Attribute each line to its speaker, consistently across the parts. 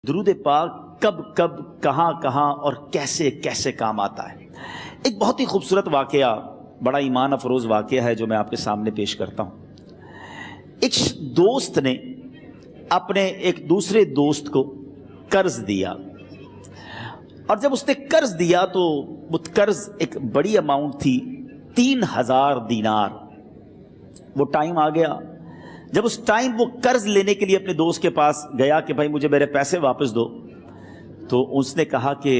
Speaker 1: درود پاک کب کب کہاں کہاں اور کیسے کیسے کام آتا ہے۔ ایک بہت ہی خوبصورت واقعہ، بڑا ایمان افروز واقعہ ہے جو میں آپ کے سامنے پیش کرتا ہوں۔ ایک دوست نے اپنے ایک دوسرے دوست کو قرض دیا، اور جب اس نے قرض دیا تو وہ قرض ایک بڑی اماؤنٹ تھی، 3000 دینار۔ وہ ٹائم آ گیا جب اس ٹائم وہ قرض لینے کے لیے اپنے دوست کے پاس گیا کہ بھائی مجھے میرے پیسے واپس دو، تو اس نے کہا کہ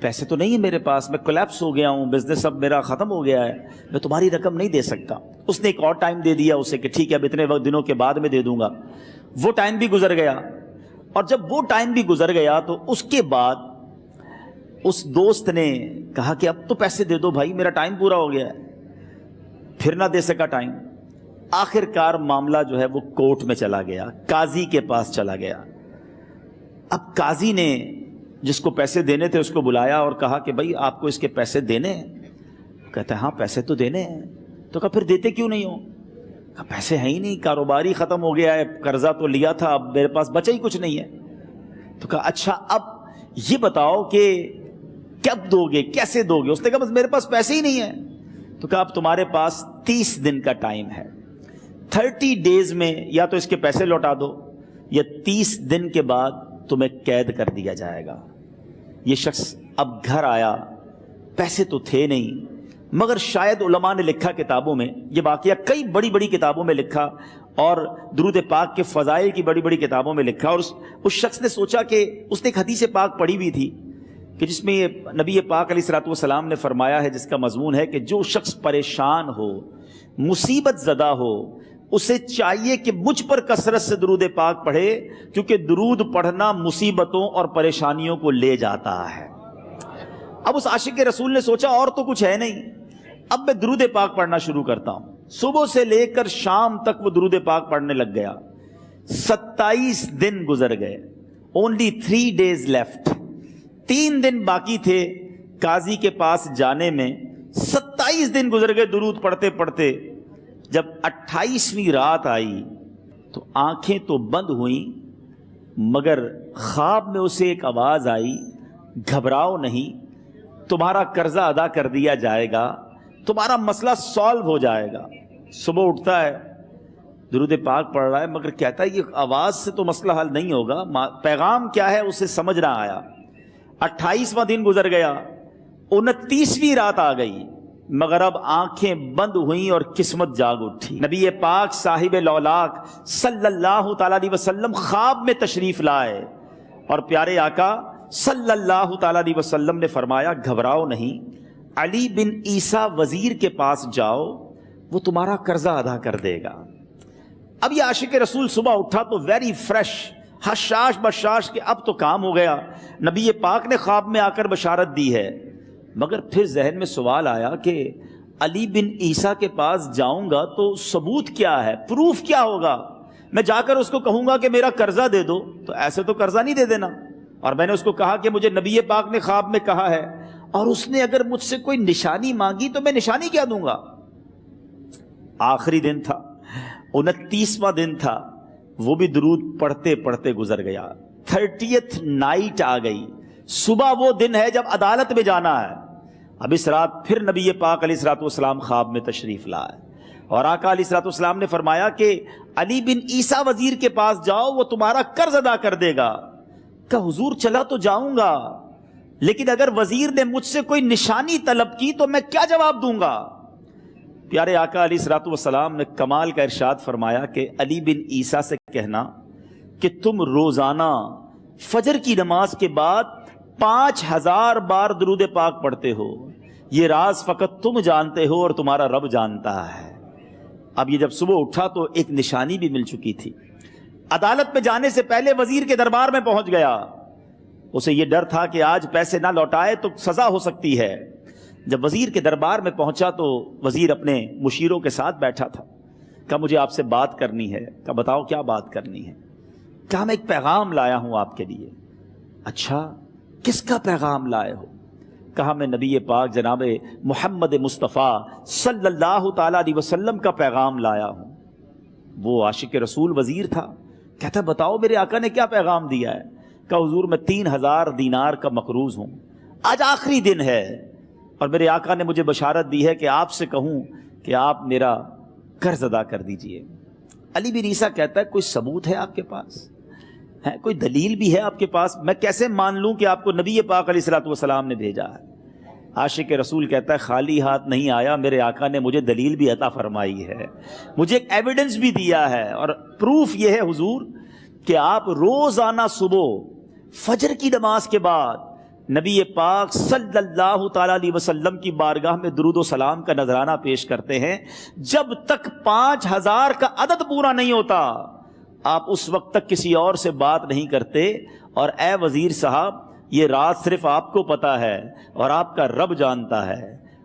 Speaker 1: پیسے تو نہیں ہے میرے پاس، میں کولیپس ہو گیا ہوں، بزنس اب میرا ختم ہو گیا ہے، میں تمہاری رقم نہیں دے سکتا۔ اس نے ایک اور ٹائم دے دیا اسے کہ ٹھیک ہے اب اتنے دنوں کے بعد میں دے دوں گا۔ وہ ٹائم بھی گزر گیا، اور جب وہ ٹائم بھی گزر گیا تو اس کے بعد اس دوست نے کہا کہ اب تو پیسے دے دو بھائی، میرا ٹائم پورا ہو گیا ہے۔ پھر نہ دے سکا ٹائم۔ آخر کار معاملہ جو ہے وہ کورٹ میں چلا گیا، قاضی کے پاس چلا گیا۔ اب قاضی نے جس کو پیسے دینے تھے اس کو بلایا اور کہا کہ بھائی آپ کو اس کے پیسے دینے ہیں؟ کہتا ہے ہاں پیسے تو دینے ہیں۔ تو کہا پھر دیتے کیوں نہیں ہو؟ کہا پیسے ہیں ہی نہیں، کاروبار ہی ختم ہو گیا ہے، قرضہ تو لیا تھا، اب میرے پاس بچا ہی کچھ نہیں ہے۔ تو کہا اچھا اب یہ بتاؤ کہ کب دو گے، کیسے دو گے؟ اس نے کہا بس میرے پاس پیسے ہی نہیں ہیں۔ تو کہا اب تمہارے پاس 30 دن کا ٹائم ہے، 30 ڈیز میں یا تو اس کے پیسے لوٹا دو یا 30 دن کے بعد تمہیں قید کر دیا جائے گا۔ یہ شخص اب گھر آیا، پیسے تو تھے نہیں، مگر شاید علماء نے لکھا کتابوں میں، یہ واقعہ کئی بڑی بڑی کتابوں میں لکھا اور درود پاک کے فضائل کی بڑی بڑی کتابوں میں لکھا، اور اس شخص نے سوچا کہ اس نے ایک حدیث پاک پڑھی ہوئی تھی کہ جس میں نبی پاک علیہ الصلوۃ والسلام نے فرمایا ہے، جس کا مضمون ہے کہ جو شخص پریشان ہو، مصیبت زدہ ہو، اسے چاہیے کہ مجھ پر کثرت سے درود پاک پڑھے، کیونکہ درود پڑھنا مصیبتوں اور پریشانیوں کو لے جاتا ہے۔ اب اس عاشق رسول نے سوچا اور تو کچھ ہے نہیں، اب میں درود پاک پڑھنا شروع کرتا ہوں۔ صبح سے لے کر شام تک وہ درود پاک پڑھنے لگ گیا۔ 27 دن گزر گئے، only 3 days left، 3 دن باقی تھے قاضی کے پاس جانے میں۔ 27 دن گزر گئے درود پڑھتے پڑھتے۔ جب 28ویں رات آئی تو آنکھیں تو بند ہوئیں، مگر خواب میں اسے ایک آواز آئی، گھبراؤ نہیں، تمہارا قرضہ ادا کر دیا جائے گا، تمہارا مسئلہ سالو ہو جائے گا۔ صبح اٹھتا ہے، درود پاک پڑھ رہا ہے، مگر کہتا ہے یہ آواز سے تو مسئلہ حل نہیں ہوگا، پیغام کیا ہے اسے سمجھ نہ آیا۔ 28واں دن گزر گیا، 29ویں رات آ گئی، مگر اب آنکھیں بند ہوئیں اور قسمت جاگ اٹھی۔ نبی پاک صاحب لولاک صلی اللہ تعالیٰ علیہ وسلم خواب میں تشریف لائے، اور پیارے آقا صلی اللہ تعالیٰ علیہ وسلم نے فرمایا گھبراؤ نہیں، علی بن عیسیٰ وزیر کے پاس جاؤ، وہ تمہارا قرضہ ادا کر دے گا۔ اب یہ عاشق رسول صبح اٹھا تو ویری فریش، حشاش بشاش کہ اب تو کام ہو گیا، نبی پاک نے خواب میں آ کر بشارت دی ہے۔ مگر پھر ذہن میں سوال آیا کہ علی بن عیسیٰ کے پاس جاؤں گا تو ثبوت کیا ہے، پروف کیا ہوگا؟ میں جا کر اس کو کہوں گا کہ میرا قرضہ دے دو تو ایسے تو قرضہ نہیں دے دینا، اور میں نے اس کو کہا کہ مجھے نبی پاک نے خواب میں کہا ہے، اور اس نے اگر مجھ سے کوئی نشانی مانگی تو میں نشانی کیا دوں گا؟ آخری دن تھا، 29واں دن تھا، وہ بھی درود پڑھتے پڑھتے گزر گیا۔ 30th نائٹ آ گئی، صبح وہ دن ہے جب عدالت میں جانا ہے۔ اب اس رات پھر نبی پاک علیہ الصلوۃ والسلام خواب میں تشریف لائے، اور آقا علیہ الصلوۃ والسلام نے فرمایا کہ علی بن عیسیٰ وزیر کے پاس جاؤ، وہ تمہارا قرض ادا کر دے گا۔ کہ حضور چلا تو جاؤں گا، لیکن اگر وزیر نے مجھ سے کوئی نشانی طلب کی تو میں کیا جواب دوں گا؟ پیارے آقا علیہ الصلوۃ والسلام نے کمال کا ارشاد فرمایا کہ علی بن عیسیٰ سے کہنا کہ تم روزانہ فجر کی نماز کے بعد 5000 بار درود پاک پڑھتے ہو، یہ راز فقط تم جانتے ہو اور تمہارا رب جانتا ہے۔ اب یہ جب صبح اٹھا تو ایک نشانی بھی مل چکی تھی۔ عدالت میں جانے سے پہلے وزیر کے دربار میں پہنچ گیا، اسے یہ ڈر تھا کہ آج پیسے نہ لوٹائے تو سزا ہو سکتی ہے۔ جب وزیر کے دربار میں پہنچا تو وزیر اپنے مشیروں کے ساتھ بیٹھا تھا۔ کہا مجھے آپ سے بات کرنی ہے۔ کہا بتاؤ کیا بات کرنی ہے؟ کہا میں ایک پیغام لایا ہوں آپ کے لیے۔ اچھا کس کا پیغام لائے ہو؟ کہا میں نبی پاک جناب محمد مصطفیٰ صلی اللہ تعالیٰ علیہ وسلم کا پیغام لایا ہوں۔ وہ عاشق رسول وزیر تھا، کہتا بتاؤ میرے آقا نے کیا پیغام دیا ہے؟ کہ حضور میں 3000 دینار کا مقروض ہوں، آج آخری دن ہے اور میرے آقا نے مجھے بشارت دی ہے کہ آپ سے کہوں کہ آپ میرا قرض ادا کر دیجئے۔ علی بن عیسیٰ کہتا ہے کوئی ثبوت ہے آپ کے پاس؟ ہے کوئی دلیل بھی ہے آپ کے پاس؟ میں کیسے مان لوں کہ آپ کو نبی پاک علیہ الصلوۃ والسلام نے بھیجا ہے؟ عاشق رسول کہتا ہے خالی ہاتھ نہیں آیا، میرے آقا نے مجھے دلیل بھی عطا فرمائی ہے، مجھے ایک ایویڈنس بھی دیا ہے، اور پروف یہ ہے حضور کہ آپ روزانہ صبح فجر کی نماز کے بعد نبی پاک صلی اللہ تعالی علیہ وسلم کی بارگاہ میں درود و سلام کا نذرانہ پیش کرتے ہیں۔ جب تک 5000 کا عدد پورا نہیں ہوتا آپ اس وقت تک کسی اور سے بات نہیں کرتے، اور اے وزیر صاحب یہ راز صرف آپ کو پتا ہے اور آپ کا رب جانتا ہے۔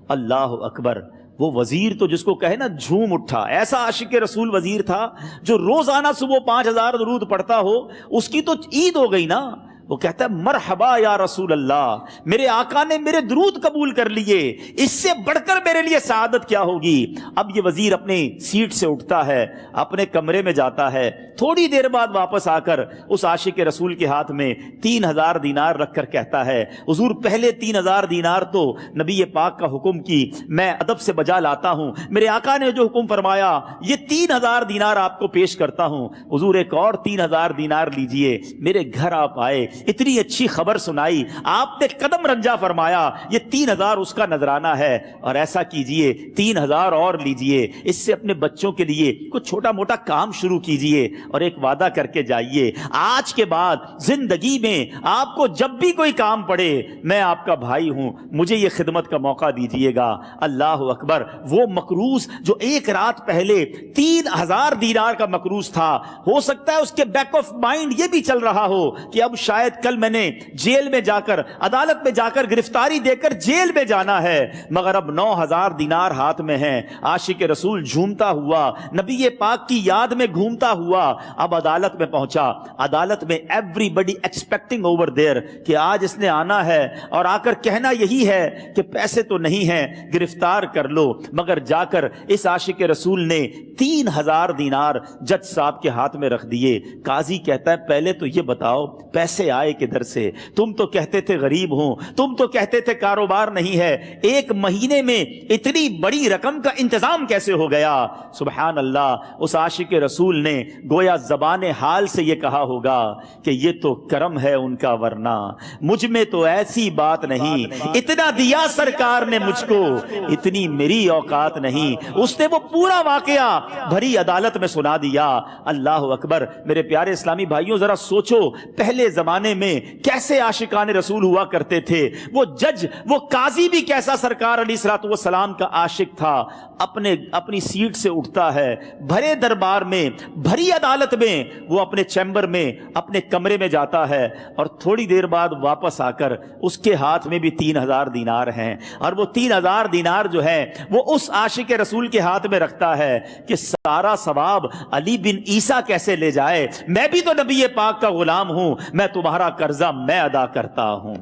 Speaker 1: اللہ اکبر! وہ وزیر تو جس کو کہے نا جھوم اٹھا، ایسا عاشق رسول وزیر تھا جو روزانہ صبح 5000 درود پڑھتا ہو، اس کی تو عید ہو گئی نا۔ وہ کہتا ہے مرحبا یا رسول اللہ، میرے آقا نے میرے درود قبول کر لیے، اس سے بڑھ کر میرے لیے سعادت کیا ہوگی۔ اب یہ وزیر اپنی سیٹ سے اٹھتا ہے، اپنے کمرے میں جاتا ہے، تھوڑی دیر بعد واپس آ کر اس عاشق رسول کے ہاتھ میں 3000 دینار رکھ کر کہتا ہے حضور پہلے 3000 دینار تو نبی پاک کا حکم کی میں ادب سے بجا لاتا ہوں، میرے آقا نے جو حکم فرمایا یہ 3000 دینار آپ کو پیش کرتا ہوں، حضور ایک اور 3000 دینار لیجئے۔ میرے گھر آپ آئے، اتنی اچھی خبر سنائی، آپ نے قدم رنجا فرمایا، یہ 3000 اس کا نذرانہ ہے، اور ایسا کیجئے 3000 اور لیجئے، اس سے اپنے بچوں کے لیے کچھ چھوٹا موٹا کام شروع کیجئے، اور ایک وعدہ کر کے جائیے آج کے بعد زندگی میں آپ کو جب بھی کوئی کام پڑے میں آپ کا بھائی ہوں، مجھے یہ خدمت کا موقع دیجئے گا۔ اللہ اکبر! وہ مقروض جو ایک رات پہلے 3000 دینار کا مقروض تھا، ہو سکتا ہے اس کے بیک آف مائنڈ یہ بھی چل رہا ہو کہ اب شاید کل میں نے جیل میں جا کر عدالت میں جا کر گرفتاری دے کر جیل میں جانا ہے، مگر اب 9000 دینار ہاتھ میں ہیں۔ عاشق رسول جھومتا ہوا نبی پاک کی یاد میں گھومتا ہوا اب عدالت میں پہنچا۔ عدالت میں everybody expecting over there کہ آج اس نے آنا ہے اور آ کر کہنا یہی ہے کہ پیسے تو نہیں ہیں، گرفتار کر لو، مگر جا کر اس عاشق رسول نے 3000 دینار جج صاحب کے ہاتھ میں رکھ دیے۔ قاضی کہتا ہے پہلے تو یہ بتاؤ پیسے آئے کدھر سے؟ تم تو کہتے تھے غریب ہوں، تم تو کہتے تھے کاروبار نہیں ہے، ایک مہینے میں اتنی بڑی رقم کا انتظام کیسے ہو گیا؟ سبحان اللہ! اس عاشق رسول نے گویا زبان حال سے یہ کہا ہوگا کہ یہ تو کرم ہے ان کا، ورنہ مجھ میں تو ایسی بات نہیں، اتنا دیا سرکار نے مجھ کو، اتنی میری اوقات نہیں۔ اس نے وہ پورا واقعہ بھری عدالت میں سنا دیا۔ اللہ اکبر! میرے پیارے اسلامی بھائیوں ذرا سوچو پہلے زمانے میں کیسے عاشقان رسول ہوا کرتے تھے، وہ جج وہ قاضی بھی کیسا سرکار علیہ الصلوۃ والسلام کا عاشق تھا۔ اپنی سیٹ سے اٹھتا ہے، بھرے دربار میں بھری عدالت میں وہ اپنے چیمبر میں اپنے کمرے میں جاتا ہے، اور تھوڑی دیر بعد واپس آ کر اس کے ہاتھ میں بھی 3000 دینار ہیں، اور وہ 3000 دینار جو ہے وہ اس عاشق رسول کے ہاتھ میں رکھتا ہے کہ سارا ثواب علی بن عیسیٰ کیسے لے جائے، میں بھی تو نبی پاک کا غلام ہوں، میں تمہارا قرضہ میں ادا کرتا ہوں۔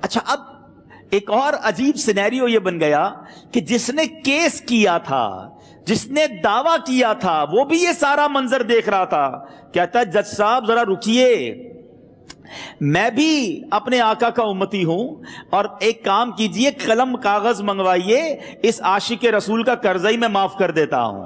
Speaker 1: اچھا، اب ایک اور عجیب سینیریو یہ بن گیا کہ جس نے کیس کیا تھا، جس نے دعویٰ کیا تھا، وہ بھی یہ سارا منظر دیکھ رہا تھا۔ کہتا ہے جج صاحب ذرا رکیے، میں بھی اپنے آقا کا امتی ہوں، اور ایک کام کیجئے قلم کاغذ منگوائیے، اس عاشق رسول کا قرضہ ہی میں معاف کر دیتا ہوں۔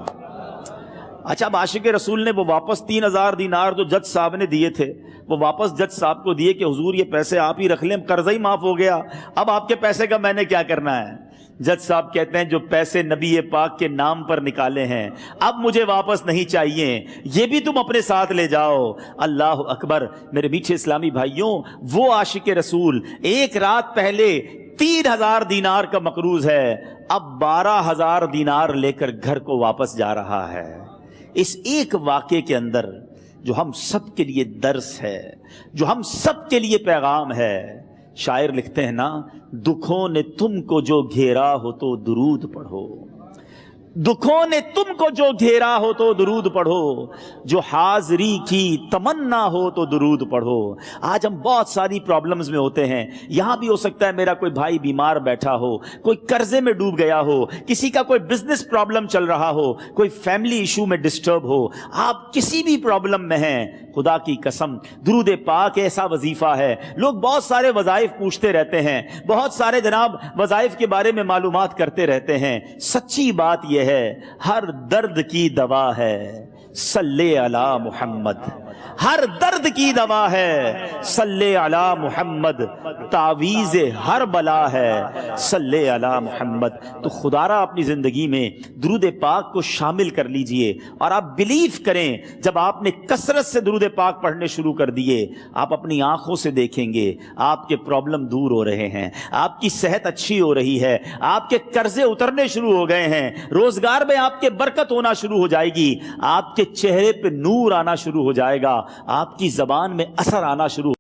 Speaker 1: اچھا، اب عاشق رسول نے وہ واپس 3000 دینار جو جج صاحب نے دیے تھے وہ واپس جج صاحب کو دیے کہ حضور یہ پیسے آپ ہی رکھ لیں، قرضہ ہی معاف ہو گیا، اب آپ کے پیسے کا میں نے کیا کرنا ہے؟ جج صاحب کہتے ہیں جو پیسے نبی پاک کے نام پر نکالے ہیں اب مجھے واپس نہیں چاہیے، یہ بھی تم اپنے ساتھ لے جاؤ۔ اللہ اکبر! میرے میٹھے اسلامی بھائیوں، وہ عاشق رسول ایک رات پہلے 3000 دینار کا مقروض ہے، اب 12000 دینار لے کر گھر کو واپس جا رہا ہے۔ اس ایک واقعے کے اندر جو ہم سب کے لیے درس ہے، جو ہم سب کے لیے پیغام ہے، شاعر لکھتے ہیں نا، دکھوں نے تم کو جو گھیرا ہو تو درود پڑھو، دکھوں نے تم کو جو گھیرا ہو تو درود پڑھو، جو حاضری کی تمنا ہو تو درود پڑھو۔ آج ہم بہت ساری پرابلمز میں ہوتے ہیں، یہاں بھی ہو سکتا ہے میرا کوئی بھائی بیمار بیٹھا ہو، کوئی قرضے میں ڈوب گیا ہو، کسی کا کوئی بزنس پرابلم چل رہا ہو، کوئی فیملی ایشو میں ڈسٹرب ہو، آپ کسی بھی پرابلم میں ہیں، خدا کی قسم درود پاک ایسا وظیفہ ہے. لوگ بہت سارے وظائف پوچھتے رہتے ہیں, بہت سارے جناب وظائف کے بارے میں معلومات کرتے رہتے ہیں. سچی بات یہ ہے ہر درد کی دوا ہے صلی علی محمد. ہر درد کی دوا ہے صلی علی محمد. تعویذ ہر بلا ہے صلی علی محمد. تو خدا را اپنی زندگی میں درود پاک کو شامل کر لیجئے, اور آپ بلیو کریں جب آپ نے کثرت سے درود پاک پڑھنے شروع کر دیے, آپ اپنی آنکھوں سے دیکھیں گے آپ کے پرابلم دور ہو رہے ہیں, آپ کی صحت اچھی ہو رہی ہے, آپ کے قرضے اترنے شروع ہو گئے ہیں, روزگار میں آپ کے برکت ہونا شروع ہو جائے گی, آپ کے چہرے پہ نور آنا شروع ہو جائے گا, آپ کی زبان میں اثر آنا شروع